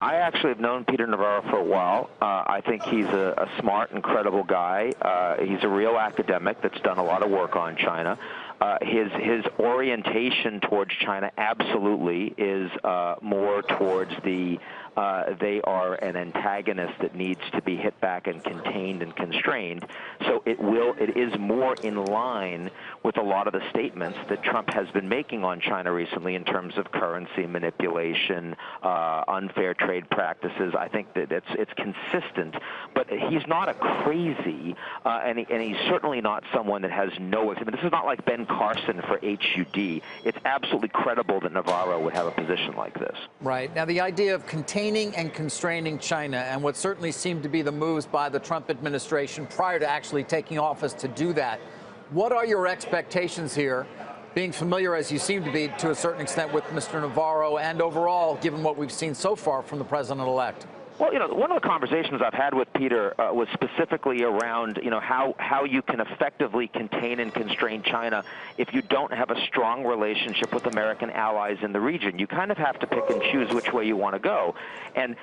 I actually have known Peter Navarro for a while. I think he's a smart and credible guy. He's a real academic that's done a lot of work on China. His orientation towards China absolutely is more towards they are an antagonist that needs to be hit back and contained and constrained. So it is more in line with a lot of the statements that Trump has been making on China recently in terms of currency manipulation, unfair trade practices. I think that it's consistent, but he's not a crazy, and he's certainly not someone that has no. I mean, this is not like Ben Carson for HUD. It's absolutely credible that Navarro would have a position like this. Right. Now, the idea of containing and constraining China and what certainly seemed to be the moves by the Trump administration prior to actually taking office to do that. What are your expectations here, being familiar as you seem to be to a certain extent with Mr. Navarro and overall, given what we've seen so far from the president-elect? Well, one of the conversations I've had with Peter was specifically around, how you can effectively contain and constrain China if you don't have a strong relationship with American allies in the region. You kind of have to pick and choose which way you want to go. And,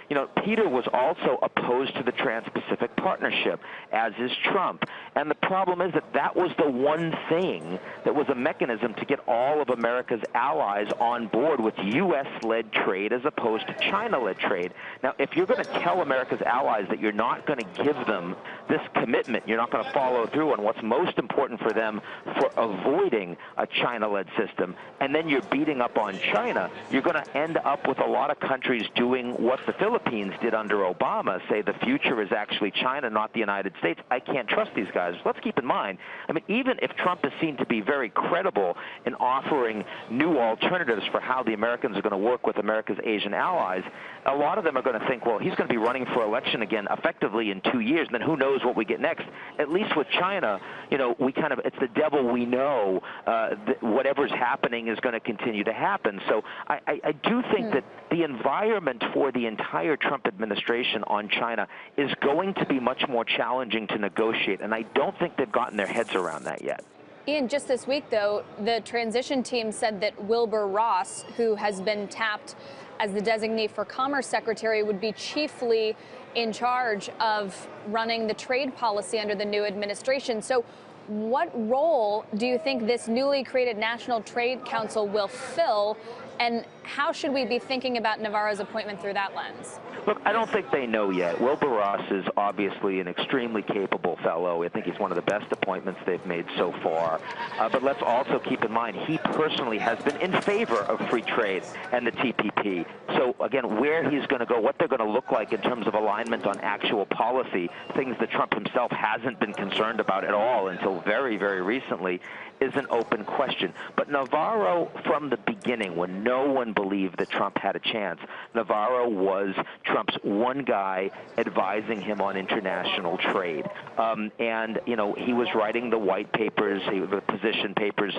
Peter was also opposed to the Trans-Pacific Partnership, as is Trump. And the problem is that was the one thing that was a mechanism to get all of America's allies on board with U.S.-led trade as opposed to China-led trade. Now, if you're going to tell America's allies that you're not going to give them this commitment, you're not going to follow through on what's most important for them for avoiding a China-led system, and then you're beating up on China, you're going to end up with a lot of countries doing what the Philippines did under Obama, say the future is actually China, not the United States. I can't trust these guys. Let's keep in mind, even if Trump is seen to be very credible in offering new alternatives for how the Americans are going to work with America's Asian allies, a lot of them are going to think, well, he's going to be running for election again effectively in 2 years, and then who knows what we get next. At least with China, it's the devil we know. That whatever's happening is going to continue to happen. So I do think that the environment for the entire Trump administration on China is going to be much more challenging to negotiate, and I don't think they've gotten their heads around that yet. Ian, just this week, though, the transition team said that Wilbur Ross, who has been tapped as the designee for Commerce Secretary, would be chiefly in charge of running the trade policy under the new administration. So what role do you think this newly created National Trade Council will fill, and how should we be thinking about Navarro's appointment through that lens? Look, I don't think they know yet. Wilbur Ross is obviously an extremely capable fellow. I think he's one of the best appointments they've made so far. But let's also keep in mind, he personally has been in favor of free trade and the TPP. So, again, where he's going to go, what they're going to look like in terms of alignment on actual policy, things that Trump himself hasn't been concerned about at all until very, very recently, is an open question. But Navarro, from the beginning, when no one believed that Trump had a chance, Navarro was Trump's one guy advising him on international trade. And, he was writing the white papers, the position papers.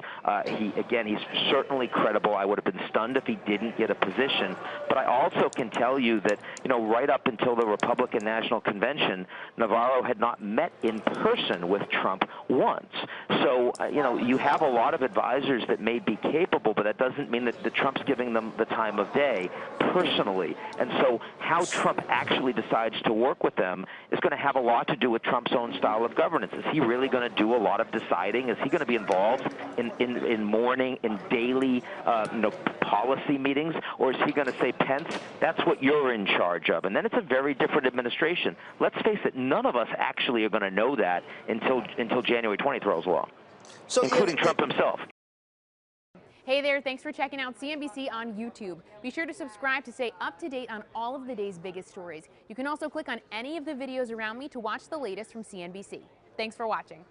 He's certainly credible. I would have been stunned if he didn't get a position. But I also can tell you that, right up until the Republican National Convention, Navarro had not met in person with Trump once. So, you have a lot of advisors that may be capable, but that doesn't mean that Trump's giving them the time of day personally. And so how Trump actually decides to work with them is going to have a lot to do with Trump's own style of governance. Is he really going to do a lot of deciding? Is he going to be involved in morning, in daily policy meetings? Or is he going to say, Pence, that's what you're in charge of? And then it's a very different administration. Let's face it, none of us actually are going to know that until January 20th rolls along, including Trump himself. Hey there, thanks for checking out CNBC on YouTube. Be sure to subscribe to stay up to date on all of the day's biggest stories. You can also click on any of the videos around me to watch the latest from CNBC. Thanks for watching.